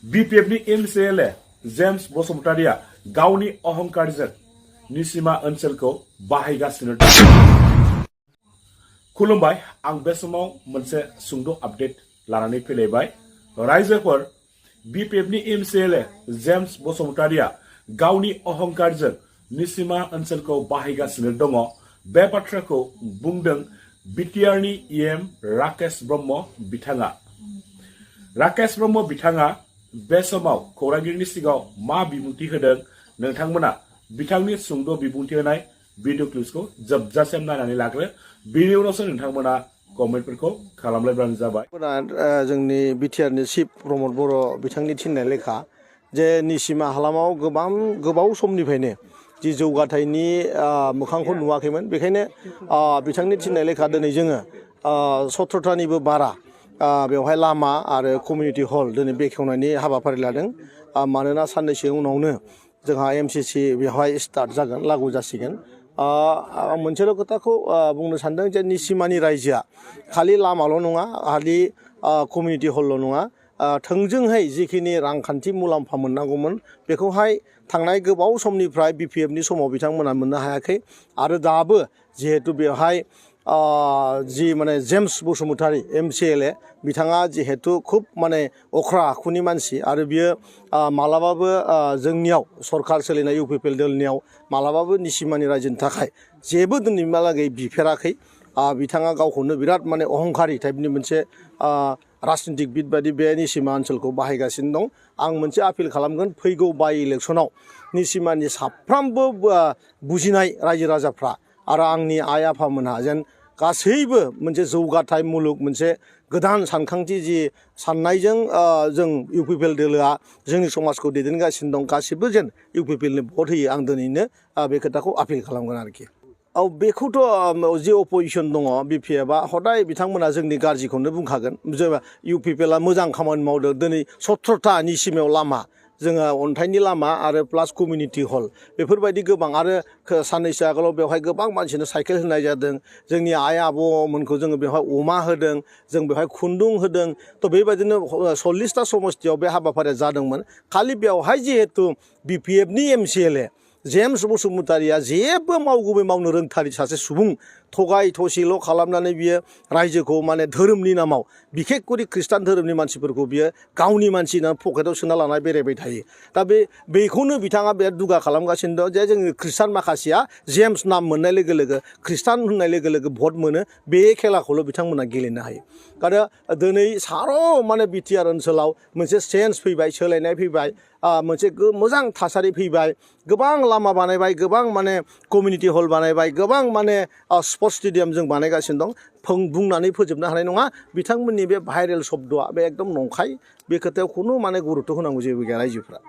BPF नि MCLA James बसुमतारिया गावनि अहंकारजों निसिमा ओनसोलखौ बाहायगासिनो दं। खुलुमबाय, आं बे समाव मोनसे सुंद' आपडेट लानानै फैलायबाय। रायजोफोर, BPF नि MCLA जेम्स बसुमतारिया गावनि अहंकारजों निसिमा ओनसोलखौ बाहायगासिनो दङ। बे बाथ्राखौ बुंदों BTR नि EM राकेश ब्रह्म बिथाङा। राकेश ब्रह्म बिथाङा बे समाव खौरांगिरिनि सिगाङाव मा बिबुंथि होदों, नोंथांमोना बिथांनि सुंद' बिबुंथि होनाय भिडिअ क्लिप्सखौ जोबजासिम नायनानै लाग्रो। बेनि उनावसो नोंथांमोना कमेन्टफोरखौ खालामलायब्लानो जाबाय। जोंनि BTR नि चिफ प्रमद बर' बिथांनि थिननाय लेखा जे निसिमा हालामाव गोबाव समनिफ्रायनो जि जौगाथायनि मोखांखौ नुवाखैमोन, बेखायनो बिथांनि थिननाय लेखा दिनै जोङो 17थानिबो बारा बेवहाय लामा आरो कमिउनिटि हल दिनै बेखेवनायनि हाबाफारि लादों। मानोना साननैसो उनावनो जोंहा MCC बेवहाय स्टार्ट जागोन, लागु जासिगोन। आं मोनसेल' खोथाखौ बुंनो सानदों जे निसिमानि रायजोआ खालि लामाल' नङा, खालि कमिउनिटि हलल' नङा, थोंजोंहाय जिखिनि रांखान्थि मुलाम्फा मोननांगौमोन बेखौहाय थांनाय गोबाव समनिफ्राय BPF नि समाव बिथांमोना मोननो हायाखै। आरो दाबो जिहेतु बेवहाय जि माने जेम्स बसुमतारी MCLA बिथाङा जिहेतु खुब माने अख्रा आखुनि मानसि, आरो बियो मालाबाबो जोंनियाव सरकार सोलिनाय UPPL दोलनियाव मालाबाबो निसिमानि रायजोनि थाखाय जेबो दिनैहालागै बिफेराखै। बिथाङा गावखौनो बिराद माने अहंकारि टाइपनि मोनसे राजनितिकबिद बायदि बे निसिमा ओनसोलखौ बाहायगासिनो दं। आं मोनसे आपिल खालामगोन, फैगौ बाइ इलेक्सनाव निसिमानि साफ्रोमबो बुजिनाय रायजो राजाफ्रा आरो आंनि आइ आफामोनहा जेन गासैबो मोनसे जौगाथाय मुलुग, मोनसे गोदान सानखांथि जि साननायजों जों UPPL दोलोआ जोंनि समाजखौ दैदेनगासिनो दं, गासिबो जेन UPPL नो भट होयो। आं दिनैनो बे खोथाखौ आपिल खालामगोन आरोखि। बेखौथ' जि अपजिसन दङ BPF आ हदाय बिथांमोना जोंनि गाज्रिखौनो बुंखागोन। जेनेबा UPPL आ मोजां खामानि मावदों। दिनै 17था निसिमायाव लामा, जोङो अन्थाइनि लामा आरो प्लास कमिउनिटि हल बेफोरबायदि गोबां, आरो साननैसो आगोलाव बेवहाय गोबां मानसिनो साइकेल होनाय जादों। जोंनि आइ आब'मोनखौ जोङो बेवहाय अमा होदों, जों बेवहाय खुन्दुं होदों। थ' बेबायदिनो 40टा समस्तियाव बे हाबाफारिया जादोंमोन। खालि बेवहाय जिहेतु BPF नि MCLA जेम्स बसुमतारिया जेबो मावगुबै मावनो रोंथारि सासे सुबुं, थगाय थसिल' खालामनानै बियो रायजोखौ माने धोरोमनि नामाव, बिखेख करि ख्रिस्टान धोरोमनि मानसिफोरखौ बियो गावनि मानसि होननानै पकेटाव सोना लाना बेरायबाय थायो। दा बेखौनो बिथाङा बिराद दुगा खालामगासिनो दं जे जोंनि ख्रिस्टान माखासेया जेम्स नाम मोननाय लोगो लोगो, ख्रिस्टान होननाय लोगो लोगो भट मोनो। बे खेलाखौल' बिथांमोना गेलेनो हायो। आरो दिनै सार' माने BTR ओनसोलाव मोनसे चेन्ज फैबाय, सोलायनाय फैबाय, मोनसे मोजां थासारि फैबाय। गोबां लामा बानायबाय, गोबां माने कमिउनिटि हल बानायबाय, गोबां माने स्पर्ट्स स्टेडियाम जों बानायगासिनो दं। बुंनानै फोजोबनो हानाय नङा। बिथांमोननि बे भाइरेल शब्दआ बे एकदम नंखाय। बे खोथायाव खुनु माने गुरुत्व होनांगौ जेबो गैया रायजोफ्रा।